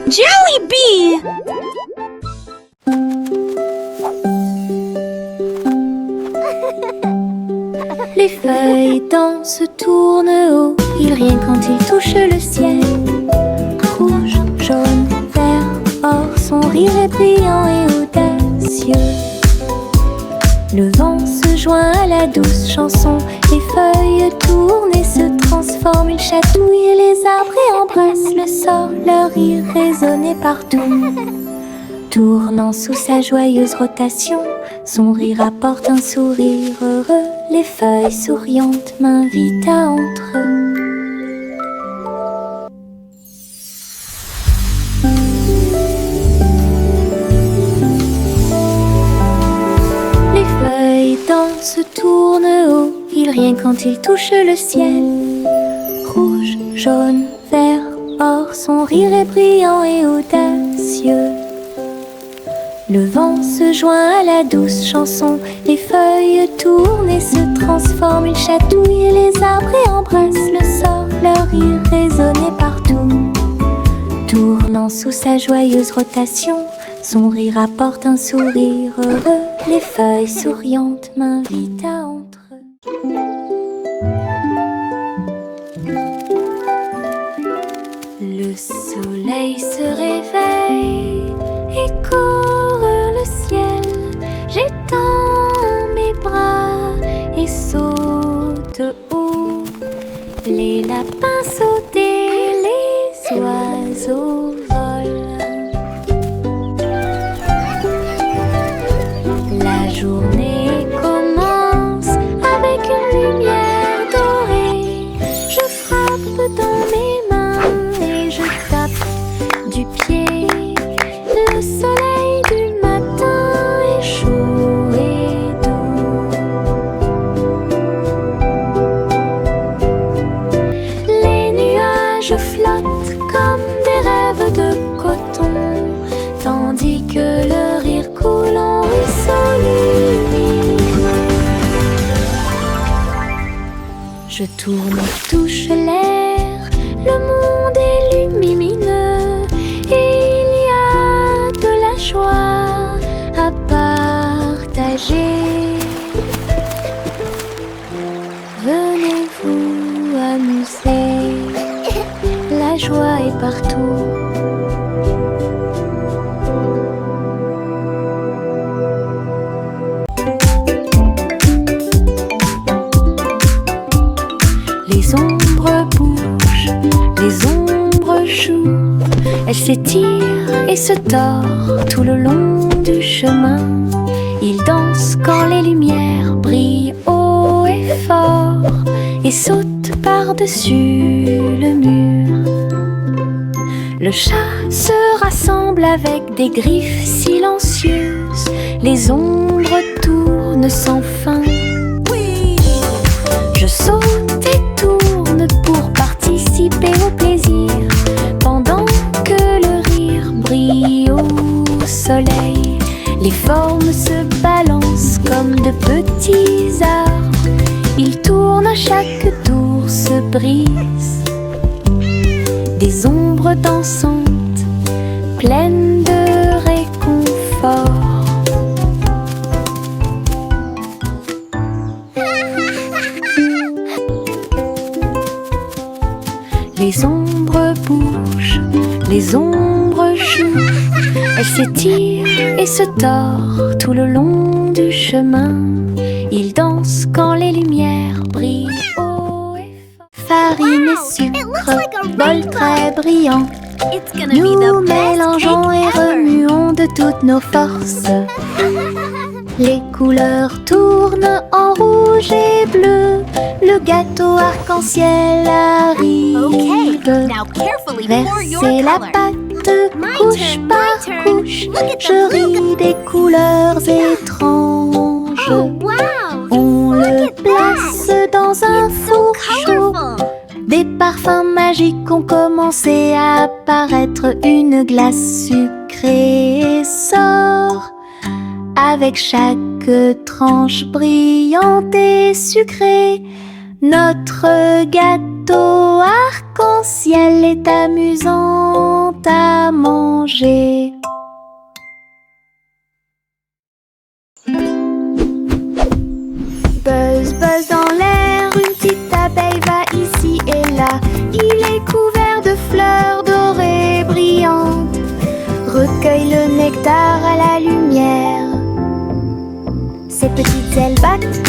Jollibee! Les feuilles dansent, tournent haut, ils rient quand ils touchent le ciel. Rouge, jaune, vert, or, son rire est brillant et audacieux. Le vent se joint à la douce chanson, les feuilles tournent et se transforment. Ils chatouillent les arbres et embrassent le sol, leur rire résonnait partout. Tournant sous sa joyeuse rotation, son rire apporte un sourire heureux. Les feuilles souriantes m'invitent à entre eux. Les feuilles dansent, tournent haut, ils rient quand ils touchent le ciel. Rouge, jaune, vert, or, son rire est brillant et audacieux. Le vent se joint à la douce chanson, les feuilles tournent et se transforment. Ils chatouillent les arbres et embrassent le sol, leur rire résonnait partout. Tournant sous sa joyeuse rotation, son rire apporte un sourire heureux. Les feuilles souriantes m'invitent à entre eux. Le soleil se réveille et court le ciel. J'étends mes bras et saute haut. Les lapins sautent et les oiseaux volent. La journée commence avec une lumière dorée. Je frappe dans mes mains et je tape du pied. Le soleil du matin est chaud et doux. Les nuages flottent comme des rêves de coton, tandis que le rire coule en ruisseau lumineux. Je tourne et touche l'air, le monde est lumineux et il y a de la joie à partager. Venez vous amuser, la joie est partout. Les ombres bougent, les ombres jouent. Elles s'étirent et se tordent tout le long du chemin. Ils dansent quand les lumières brillent haut et fort et sautent par-dessus le mur. Le chat se rassemble avec des griffes silencieuses. Les ombres tournent sans fin. Je saute et tourne pour participer au plaisir, pendant que le rire brille au soleil. Les formes se balancent comme de petits arbres. Ils tournent à chaque tour, se brisent. Des ombres dansantes, pleines de réconfort. Les ombres bougent, les ombres jouent. Elles s'étirent et se tordent tout le long du chemin. Ils dansent quand les lumières brillent haut et fort. Farine et sucre, bol très brillant. Nous mélangeons et remuons de toutes nos forces. Les couleurs tournent en rouge et bleu. Le gâteau arc-en-ciel arrive. Versez la pâte couche par couche. Je ris des couleurs étranges. On le place dans un four chaud. Des parfums magiques ont commencé à apparaître. Une glace sucrée sort avec chaque tranche brillante et sucrée. Notre gâteau arc-en-ciel est amusant à manger. Buzz, buzz dans l'air, une petite abeille va ici et là. Il est couvert de fleurs dorées brillantes. Recueille le nectar à la lumière. Ses petites ailes battent,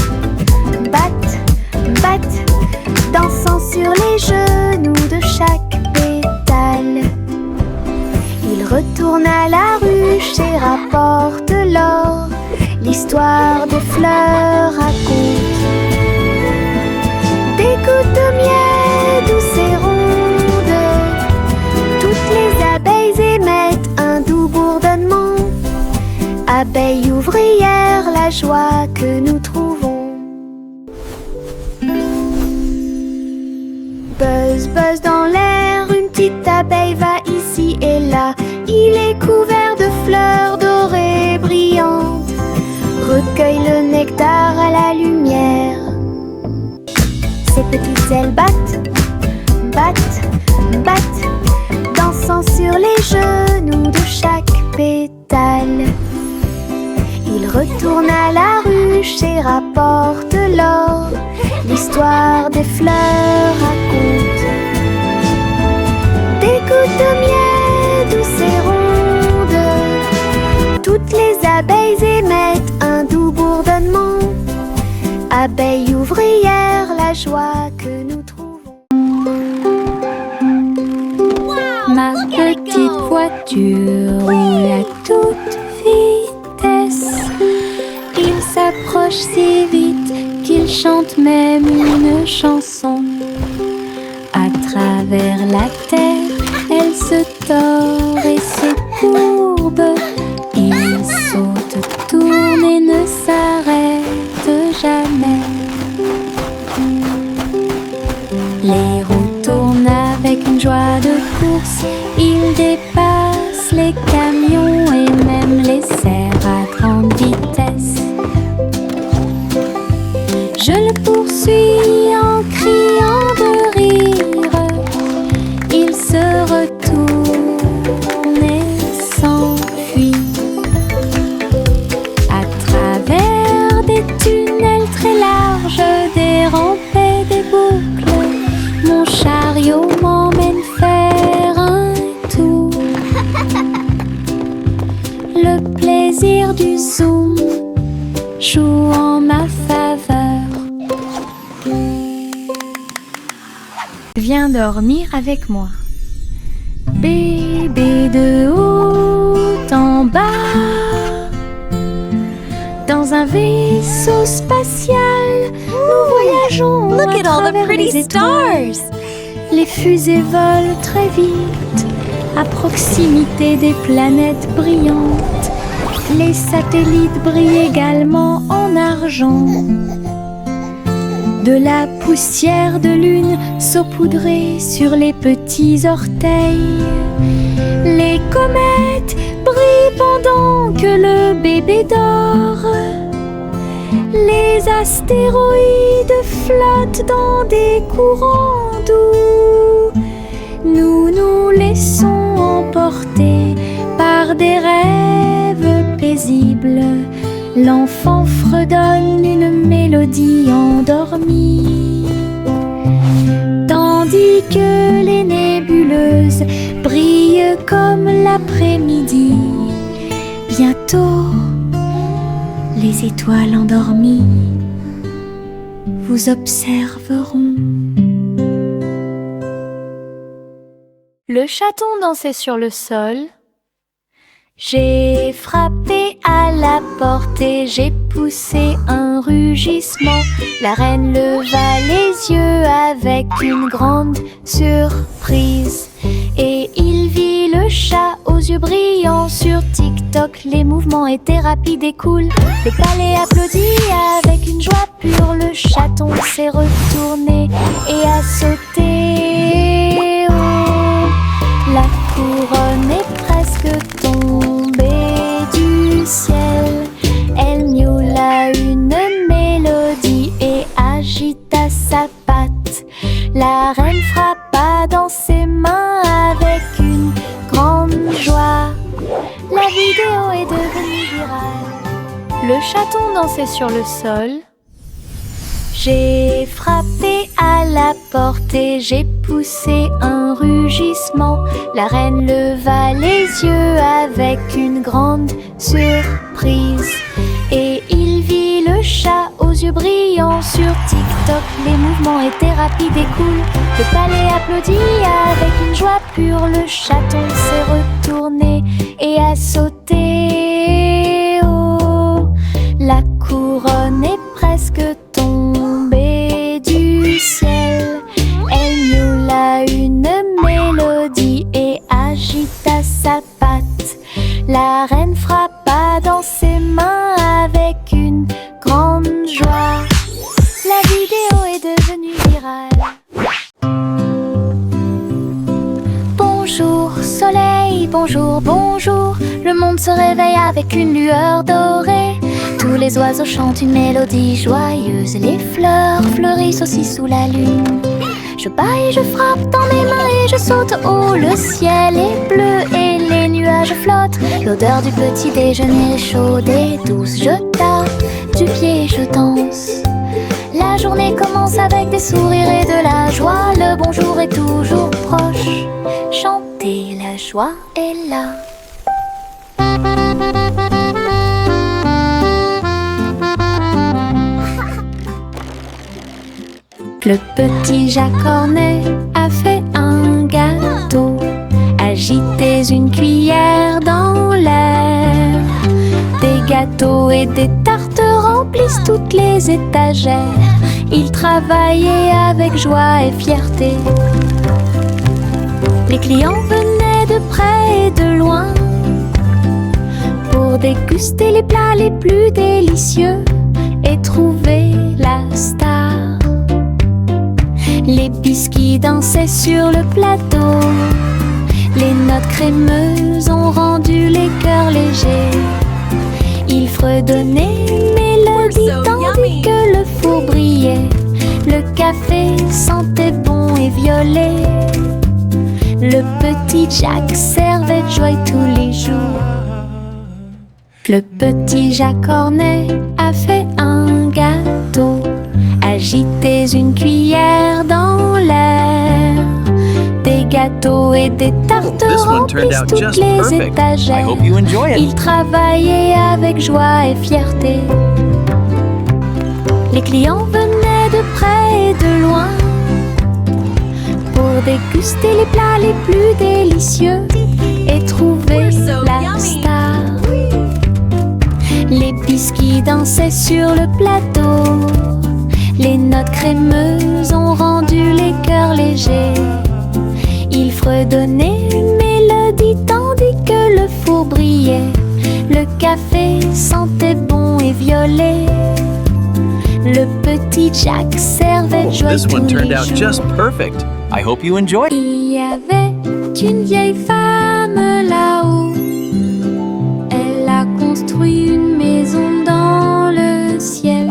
battent, battent, dansant sur les genoux de chaque pétale. Il retourne à la ruche et rapporte l'or. L'histoire des fleurs raconte des gouttes de miel douces et rondes. Toutes les abeilles émettent un doux bourdonnement. Abeilles ouvrières, la joie que nous trouvons. Buzz, buzz dans l'air, une petite abeille va ici et là. Il est couvert de fleurs dorées brillantes. Recueille le nectar à la lumière. Ses petites ailes battent, battent, battent, dansant sur les genoux de chaque pétale. Il retourne à la ruche et rapporte l'or. L'histoire des fleurs raconte des gouttes de miel douces et rondes. Toutes les abeilles émettent un doux bourdonnement. Abeilles ouvrières, la joie que nous trouvons. Ma petite voiture roule à toute vitesse. Il s'approche si vite qu'il chante même une chanson. À travers la terre, elle se tord et se courbe. Il saute, tourne et ne s'arrête jamais. Les roues tournent avec une joie de course. Il dépasse les camions et même les cerfs à grande vitesse. Je le poursuis en criant de rire. Il se retourne et s'enfuit. À travers des tunnels très larges, des rampes et des boucles, mon chariot m'emmène faire un tour. Le plaisir du zoom joue en ma faveur. Viens dormir avec moi. Bébé de haut en bas, dans un vaisseau spatial, nous voyageons. Look at all the travers pretty les étoiles. stars! Les fusées volent très vite, à proximité des planètes brillantes. Les satellites brillent également en argent. De la poussière de lune saupoudrée sur les petits orteils. Les comètes brillent pendant que le bébé dort. Les astéroïdes flottent dans des courants doux. Nous nous laissons emporter par des rêves paisibles. L'enfant fredonne une mélodie endormie, tandis que les nébuleuses brillent comme l'après-midi. Bientôt, les étoiles endormies vous observeront. Le chaton dansait sur le sol. J'ai frappé à la porte et j'ai poussé un rugissement. La reine leva les yeux avec une grande surprise. Et il vit le chat aux yeux brillants. Sur TikTok, les mouvements étaient rapides et cool. Le palais applaudit avec une joie pure. Le chaton s'est retourné et a sauté. Oh, la couronne est presque tombée du ciel. Elle miaula une mélodie et agita sa le chaton dansait sur le sol. J'ai frappé à la porte et j'ai poussé un rugissement. La reine leva les yeux avec une grande surprise. Et il vit le chat aux yeux brillants. Sur TikTok, les mouvements étaient rapides et cool. Le palais applaudit avec une joie pure. Le chaton s'est retourné et a sauté. Oh, la couronne est presque tombée du ciel. Elle miaula une mélodie et agita sa patte. La reine frappa dans ses mains avec une grande joie. La vidéo est devenue virale. Bonjour soleil, bonjour, bonjour. Le monde se réveille avec une lueur dorée. Tous les oiseaux chantent une mélodie joyeuse. Les fleurs fleurissent aussi sous la lune. Je bats et je frappe dans mes mains et je saute. Oh, le ciel est bleu et les nuages flottent. L'odeur du petit déjeuner est chaude et douce. Je tape du pied et je danse. La journée commence avec des sourires et de la joie. Le bonjour est toujours proche. Chanter, la joie est là. Le petit Jacques Cornet a fait un gâteau. Agitez une cuillère dans l'air. Des gâteaux et des tartes remplissent toutes les étagères. Il travaillait avec joie et fierté. Les clients venaient de près et de loin pour déguster les plats les plus délicieux et trouver la star. Les biscuits dansaient sur le plateau. Les notes crémeuses ont rendu les cœurs légers. Ils fredonnaient une mélodie tandis que le four brillait. Le café sentait bon et violet. Le petit Jacques servait de joie tous les jours. Le petit Jacques Cornet a fait un gâteau. Agitez une cuillère dans l'air. Des gâteaux et des tartes remplissent toutes les étagères. Il travaillait avec joie et fierté. Les clients venaient de près et de loin pour déguster les plats les plus délicieux et trouver la star. Les biscuits dansaient sur le plateau. Les notes crémeuses ont rendu les cœurs légers. Il fredonnait une mélodie tandis que le four brillait. Le café sentait bon et violet. Le petit Jacques servait de joie tous les jours. I hope you enjoyed. Il y avait une vieille femme là-haut. Elle a construit une maison dans le ciel,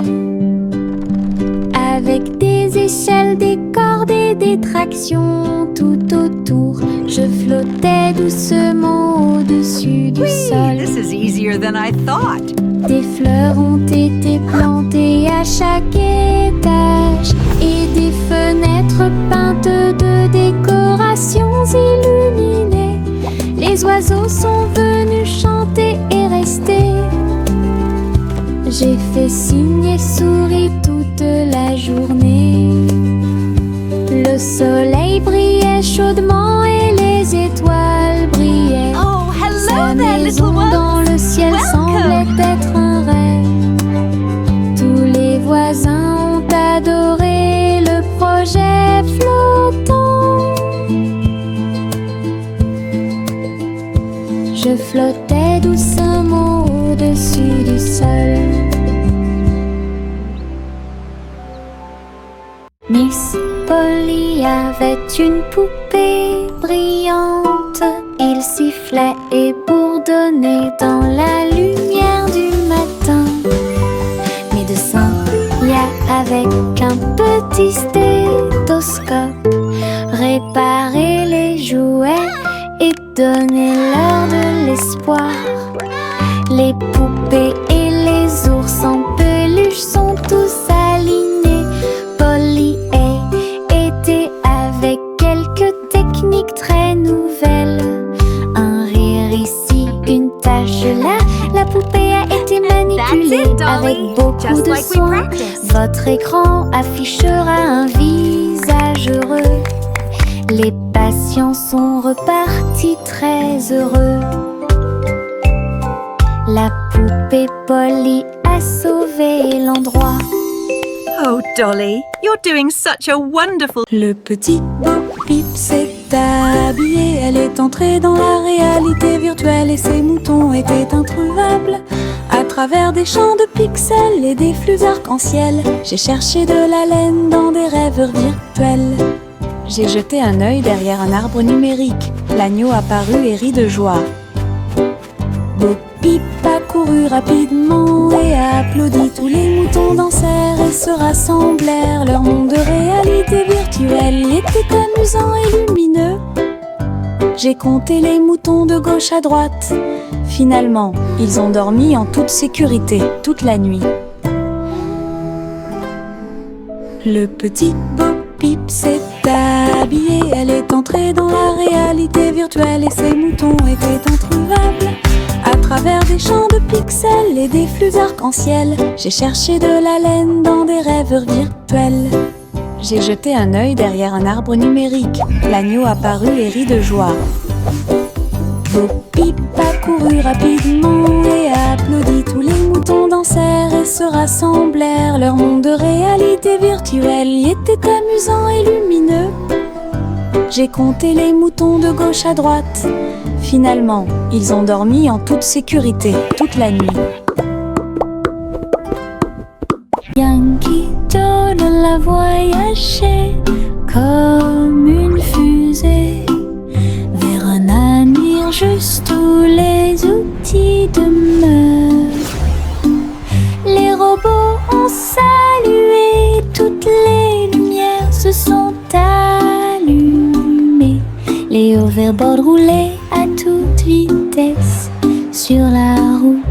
avec des échelles, des cordes et des tractions tout autour. Je flottais doucement au-dessus du sol. This is easier than I thought. Des fleurs ont été plantées à chaque étage et des fenêtres peintes de décorations illuminées. Les oiseaux sont venus chanter et rester. J'ai fait signe et souri toute la journée. Le soleil brillait chaudement et les étoiles brillaient. Oh, Sa hello there, maison little dans one. le ciel semblait être un rêve. Tous les voisins ont adoré le projet flottant. Je flottais doucement au-dessus du sol. Miss Polly avait une poupée brillante. Il sifflait et bourdonnait dans la lumière du matin. Médecin, avec un petit stéthoscope, réparer les jouets et donner leur de l'espoir. Les poupées et les technique très nouvelle. Un rire ici, une tâche là. La poupée a été manipulée That's it, Dolly. avec beaucoup Just de like we soin. practiced. Votre écran affichera un visage heureux. Les patients sont repartis très heureux. La poupée Polly a sauvé l'endroit. Oh, Dolly, you're doing such a wonderful... Le petit Bo Peep s'est habillé. Elle est entrée dans la réalité virtuelle et ses moutons étaient introuvables. À travers des champs de pixels et des flux arc-en-ciel, j'ai cherché de la laine dans des rêveurs virtuels. J'ai jeté un œil derrière un arbre numérique. L'agneau apparut et rit de joie. Bo Peep a couru rapidement et a applaudi. Tous les moutons dansèrent et se rassemblèrent. Leur monde de réalité virtuelle était amusant et lumineux. J'ai compté les moutons de gauche à droite. Finalement, ils ont dormi en toute sécurité toute la nuit. Le petit Bo Peep s'est habillé. Elle est entrée dans la réalité virtuelle et ses moutons étaient introuvables. À travers des champs de pixels et des flux arc-en-ciel, j'ai cherché de la laine dans des rêveurs virtuels. J'ai jeté un œil derrière un arbre numérique. L'agneau apparut et rit de joie. Bo Peep a couru rapidement et a applaudi. Tous les moutons dansèrent et se rassemblèrent. Leur monde de réalité virtuelle y était amusant et lumineux. J'ai compté les moutons de gauche à droite. Finalement, ils ont dormi en toute sécurité toute la nuit. Yankee Doodle a voyagé comme une fusée vers un avenir juste où les outils demeurent. Les robots ont salué, toutes les lumières se sont allumées. Les hoverboards roulaient à toute vitesse sur la route.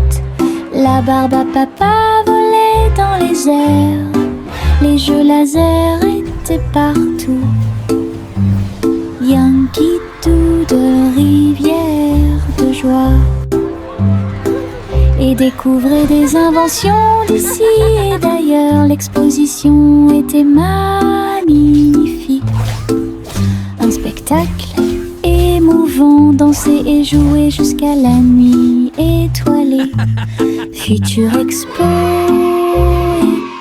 La barbe à papa volait dans les airs. Les jeux laser étaient partout. Yankee Doodle, rivière de joie. Et découvrait des inventions d'ici et d'ailleurs. L'exposition était magnifique. Un spectacle émouvant, danser et jouer jusqu'à la nuit étoilée. Future Expo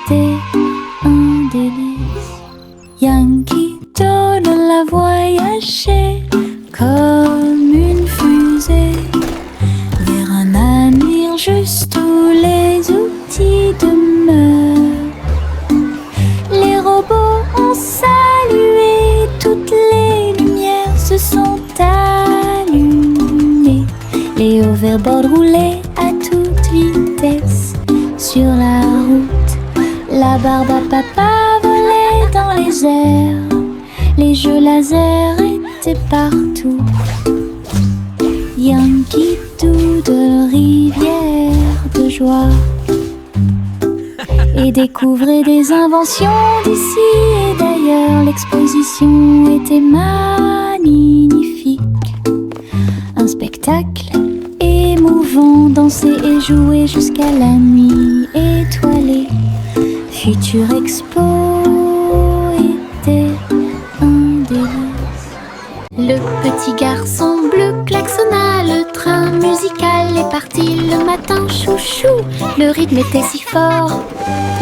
était un délice. Yankee Doodle a voyagé comme une fusée vers un avenir juste où les outils demeurent. Les robots ont salué, toutes les lumières se sont allumées. Les hoverboards roulaient à toute vitesse sur la route. La barbe à papa volait dans les airs. Les jeux laser étaient partout. Yankee Doodle, rivière de joie. Et découvrait des inventions d'ici et d'ailleurs. L'exposition était magnifique. Un spectacle émouvant, danser et jouer jusqu'à la nuit étoilée. Future Expo était un délice. Le petit garçon bleu klaxonna, le train musical est parti le matin, chouchou. Le rythme était si fort,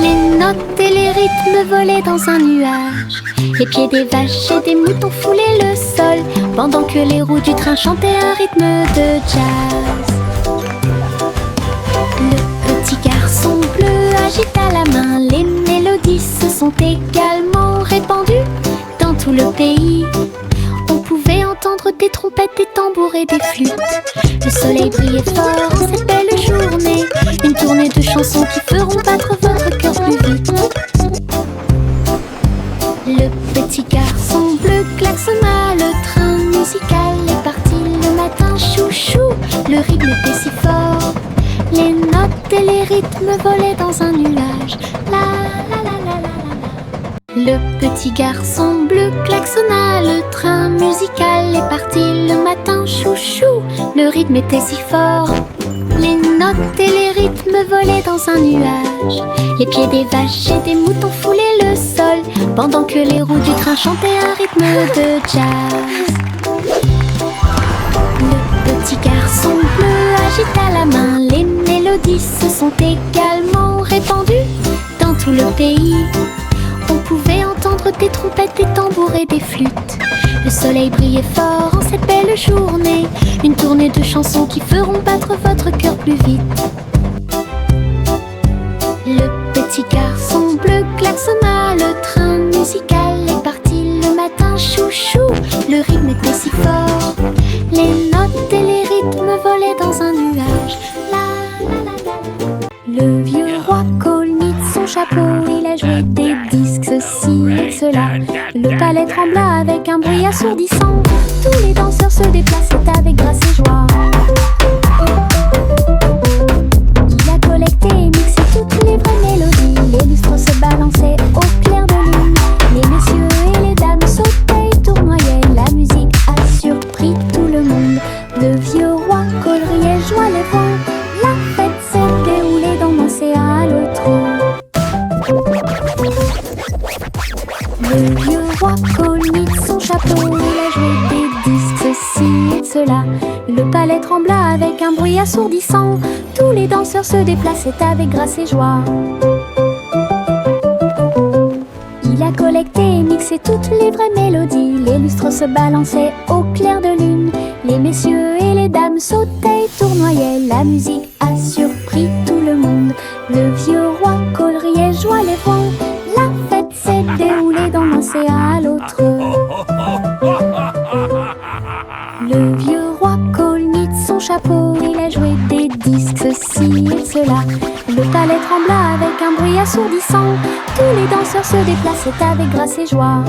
les notes et les rythmes volaient dans un nuage. Les pieds des vaches et des moutons foulaient le sol, pendant que les roues du train chantaient un rythme de jazz. Le petit garçon bleu agita la main, les mélodies se sont également répandues dans tout le pays. On pouvait entendre des trompettes, des tambours et des flûtes. Le soleil brillait fort en cette belle journée. Une tournée de chansons qui feront battre votre cœur plus vite. Le petit garçon bleu klaxonna, le train musical est parti le matin, chouchou. Le rythme était si fort, les notes et les rythmes volaient dans un nuage. La la la la la la. Le petit garçon bleu klaxonna, le train musical est parti le matin, chouchou. Le rythme était si fort, les notes et les rythmes volaient dans un nuage. Les pieds des vaches et des moutons foulaient le sol, pendant que les roues du train chantaient un rythme de jazz. Le petit garçon bleu agita la main, les mélodies se sont également répandues dans tout le pays. On pouvait entendre des trompettes, des tambours et des flûtes. Le soleil brillait fort en cette belle journée, une tournée de chansons qui feront battre votre cœur plus vite. Le petit garçon bleu klaxonna, le train musical est parti le matin, chouchou. Le rythme était si fort, les notes et les rythmes volaient dans un nuage. La, la, la, la. Le vieux roi colmite son chapeau, il a joué des disques, ceci et cela. Le palais trembla avec un bruit assourdissant, tous les danseurs se déplaçaient avec grâce et joie. Il a collecté et mixé toutes les vraies mélodies, les lustres se balançaient au clair de lune. Les messieurs et les dames sautaient et tournoyaient, la musique a surpris tout le monde. Le vieux roi coleriait, joie les vents, la fête s'est déroulée d'un océan à l'autre. Le vieux roi colmite son chapeau, il a joué des disques, ceci et cela. Le palais trembla avec un bruit assourdissant, tous les danseurs se déplaçaient avec grâce et joie. Il a collecté et mixé toutes les vraies mélodies, les lustres se balançaient au clair de lune. Les messieurs et les dames sautaient et tournoyaient, la musique a surpris tout le monde. Le vieux roi coleriait, joie les vents, la fête s'est déroulée d'un océan à l'autre. Le vieux roi colmite son chapeau, il a joué des disques, ceci et cela. Le palais trembla avec un bruit assourdissant, tous les danseurs se déplaçaient avec grâce et joie.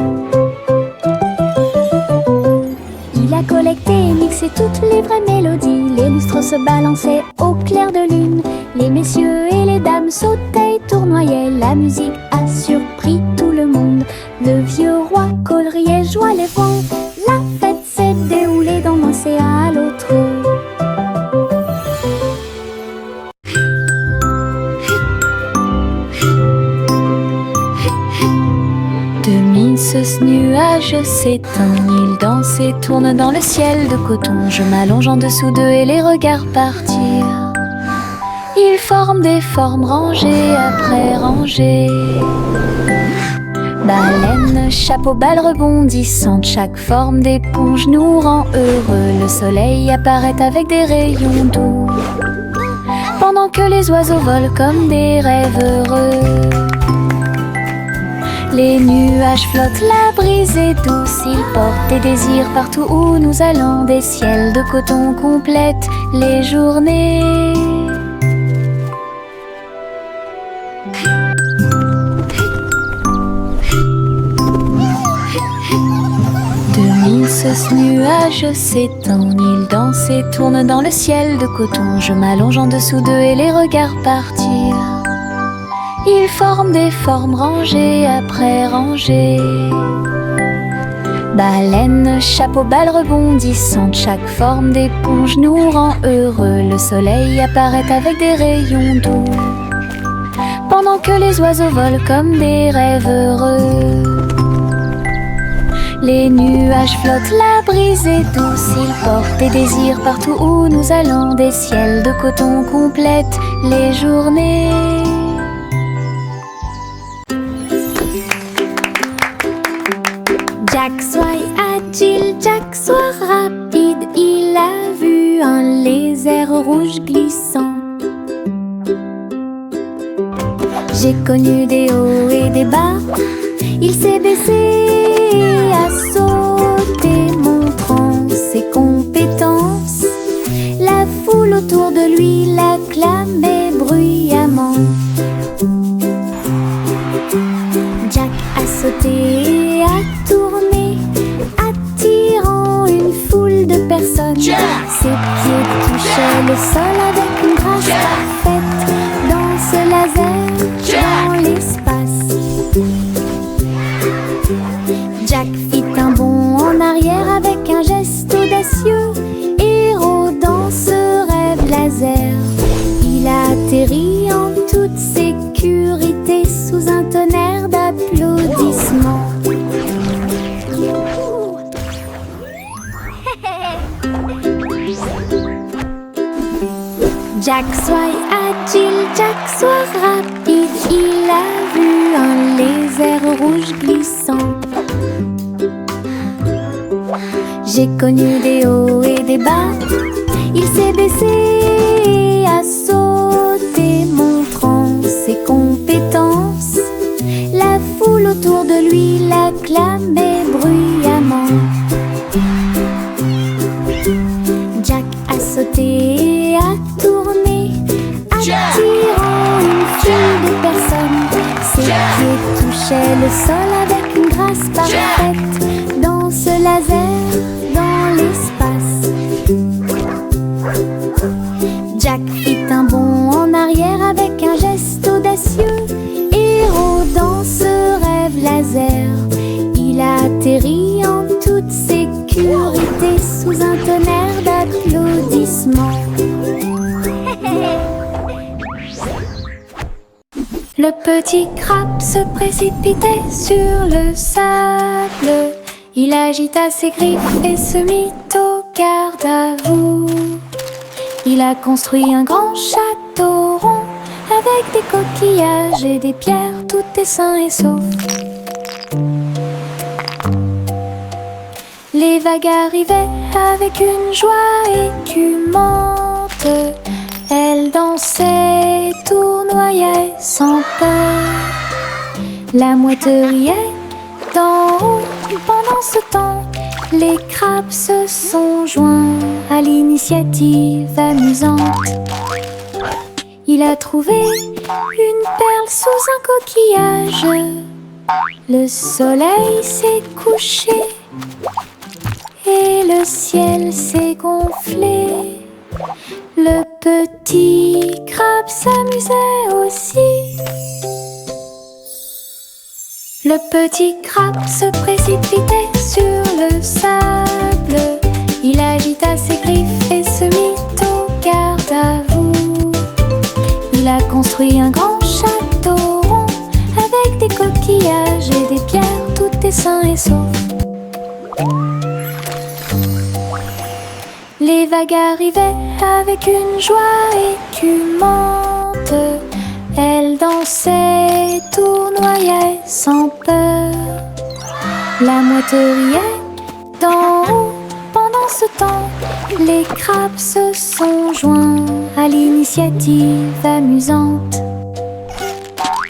Il a collecté et mixé toutes les vraies mélodies, les lustres se balançaient au clair de lune. Les messieurs et les dames sautaient et tournoyaient, la musique a surpris tout le monde. Le vieux roi coleriait, joie les vents, la fête s'est déroulée d'un océan à l'autre. Ce nuage s'éteint, il danse et tourne dans le ciel de coton. Je m'allonge en dessous d'eux et les regarde partir. Ils forment des formes rangées après rangées. Baleine, chapeau, balle rebondissante, chaque forme d'éponge nous rend heureux. Le soleil apparaît avec des rayons doux, pendant que les oiseaux volent comme des rêves heureux. Les nuages flottent, la brise est douce, ils portent des désirs partout où nous allons. Des ciels de coton complètent les journées. Ce nuage s'étend, il danse et tourne dans le ciel de coton. Je m'allonge en dessous d'eux et les regarde partir. Ils forment des formes rangées après rangées. Baleine, chapeau, balle rebondissante, chaque forme d'éponge nous rend heureux. Le soleil apparaît avec des rayons doux, pendant que les oiseaux volent comme des rêves heureux. Les nuages flottent, la brise est douce, ils portent des désirs partout où nous allons. Des ciels de coton complètent les journées. Jack soit agile, Jack soit rapide, il a vu un lézard rouge glissant. J'ai connu des hauts et des bas, il s'est baissé à sauter, montrant ses compétences. La foule autour de lui l'acclamait bruyamment. Jack a sauté et a tourné, attirant une foule de personnes. Ses pieds touchaient le sol avec une grâce parfaite. Dans ce laser, dans l'espace, Jack soit agile, Jack soit rapide. Il a vu un lézard rouge glissant. J'ai connu des hauts et des bas. Il s'est baissé et a sauté, montrant ses compétences. La foule autour de lui l'acclamait bruyamment. Jack a sauté et a tourné, attirant une foule de personnes. Ses pieds touchaient le sol avec une grâce parfaite. Dans ce laser, dans l'espace, Jack fit un bond en arrière avec un geste audacieux. Héros dans ce rêve laser, il a atterri en toute sécurité sous un tonnerre d'applaudissements. Le petit crabe se précipitait sur le sable. Il agita ses griffes et se mit au garde à vous. Il a construit un grand château rond avec des coquillages et des pierres, tout est sain et sauf. Les vagues arrivaient avec une joie écumante. Elles dansaient, tournoyaient sans peur. La mouette riait d'en haut. Pendant ce temps, les crabes se sont joints à l'initiative amusante. Il a trouvé une perle sous un coquillage. Le soleil s'est couché et le ciel s'est gonflé. Le petit crabe s'amusait aussi. Le petit crabe se précipitait sur le sable. Il agita ses griffes et se mit au garde à vous. Il a construit un grand château rond avec des coquillages et des pierres, tout est sain et sauf. Les vagues arrivaient avec une joie écumante. Elles dansaient, tournoyaient sans peur. La mouette riait d'en haut. Pendant ce temps, les crabes se sont joints à l'initiative amusante.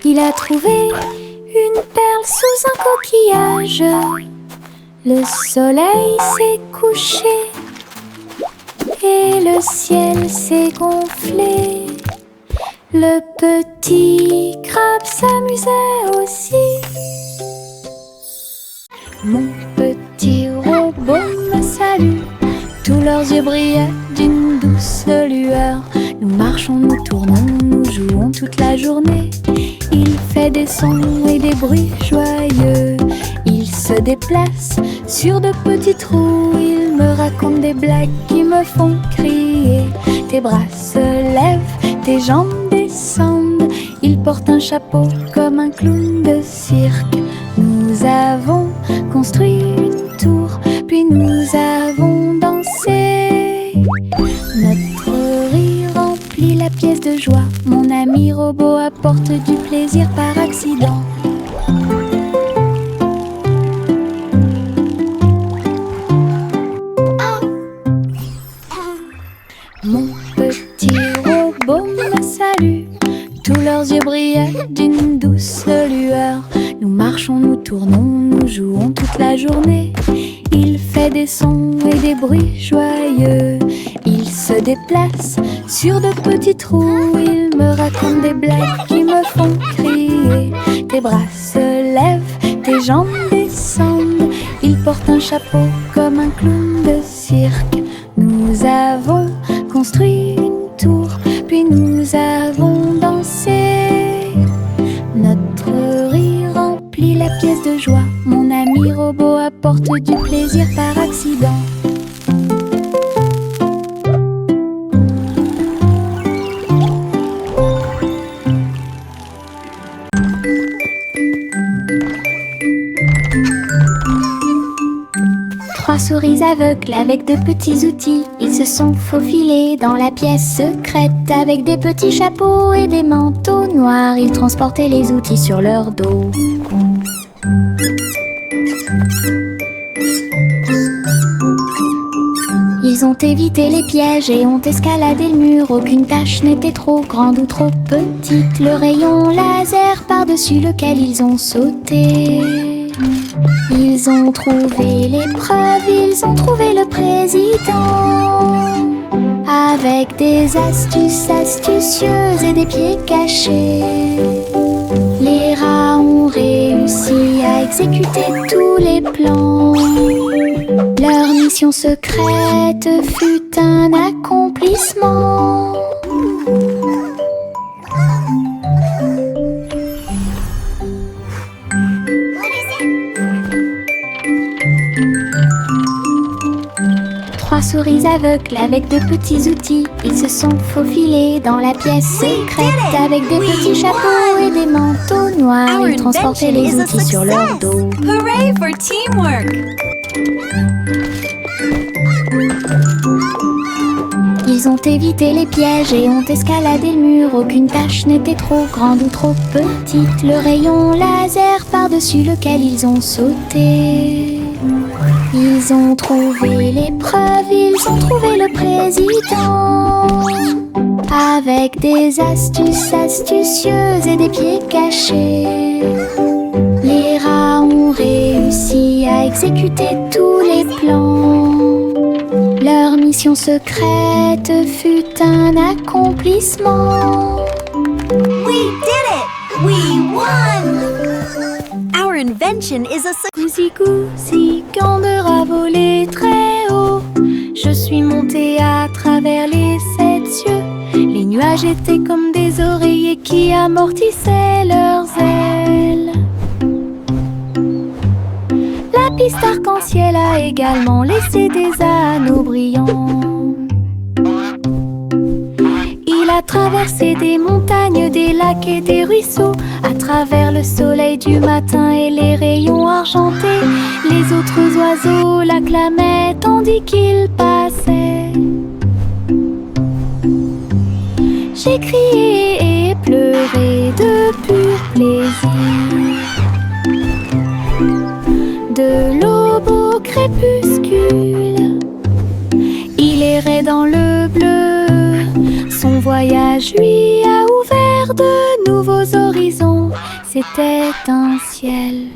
Il a trouvé une perle sous un coquillage. Le soleil s'est couché et le ciel s'est gonflé. Le petit crabe s'amusait aussi. Mon petit robot me salue. Tous leurs yeux brillaient d'une douce lueur. Nous marchons, nous tournons, nous jouons toute la journée. Il fait des sons et des bruits joyeux. Il se déplace sur de petits trous. Il me raconte des blagues qui me font crier. Tes bras se lèvent, tes jambes descendent. Il porte un chapeau comme un clown de cirque. Nous avons construit une tour, puis nous avons dansé. Notre rire remplit la pièce de joie. Mon ami robot apporte du plaisir par accident. Mon petit robot me salue. Tous leurs yeux brillaient d'une douce lueur. Nous marchons, nous tournons, nous jouons toute la journée. Il fait des sons et des bruits joyeux. Il se déplace sur de petits trous. Il me raconte des blagues qui me font crier. Tes bras se lèvent, tes jambes descendent. Il porte un chapeau comme un clown de cirque. Nous avons construit une tour, puis nous avons dansé. Notre rire remplit la pièce de joie. Mon ami robot apporte du plaisir par accident. Trois souris aveugles avec de petits outils. Ils se sont faufilés dans la pièce secrète avec des petits chapeaux et des manteaux noirs. Ils transportaient les outils sur leur dos. Ils ont évité les pièges et ont escaladé le mur. Aucune tâche n'était trop grande ou trop petite. Le rayon laser par-dessus lequel ils ont sauté. Ils ont trouvé l'épreuve, ils ont trouvé le président. Avec des astuces astucieuses et des pieds cachés. Les rats ont réussi à exécuter tous les plans. Leur mission secrète fut un accomplissement. Trois souris aveugles avec de petits outils. Ils se sont faufilés dans la pièce secrète avec des petits chapeaux et des manteaux noirs. Ils transportaient les outils sur leur dos. Hooray for teamwork! Ils ont évité les pièges et ont escaladé le mur. Aucune tâche n'était trop grande ou trop petite. Le rayon laser par-dessus lequel ils ont sauté. Ils ont trouvé l'épreuve, ils ont trouvé le président. Avec des astuces astucieuses et des pieds cachés. Les rats ont réussi à exécuter tous les plans. Leur mission secrète fut un accomplissement. We did it! We won! Our invention is a Gousi gousi, quand de rats volait très haut, je suis montée à travers les 7 cieux. Les nuages étaient comme des oreillers qui amortissaient leurs ailes. La piste arc-en-ciel a également laissé des anneaux brillants. Il a traversé des montagnes, des lacs et des ruisseaux, à travers le soleil du matin et les rayons argentés. Les autres oiseaux l'acclamaient tandis qu'il passait. J'ai crié et pleuré de pur plaisir. De l'aube au crépuscule, il errait dans le bleu. Son voyage lui a ouvert de nouveaux horizons. C'était un ciel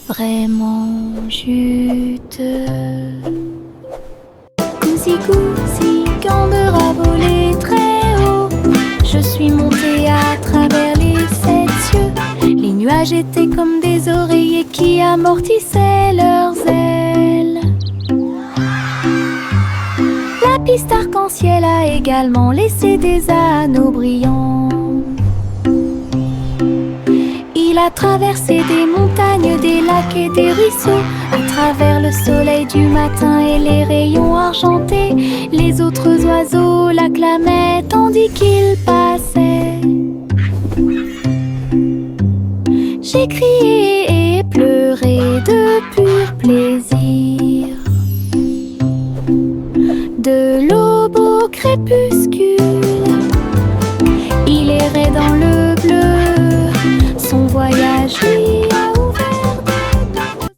vraiment juteux. Gousi gousi, quand de rats volait très haut, je suis montée à travers les 7 cieux. Les nuages étaient comme des oreillers qui amortissaient leurs ailes. La piste arc-en-ciel a également laissé des anneaux brillants. Il a traversé des montagnes, des lacs et des ruisseaux, à travers le soleil du matin et les rayons argentés. Les autres oiseaux l'acclamaient tandis qu'il passait. J'ai crié et pleuré de pur plaisir. De l'aube au crépuscule, il errait dans le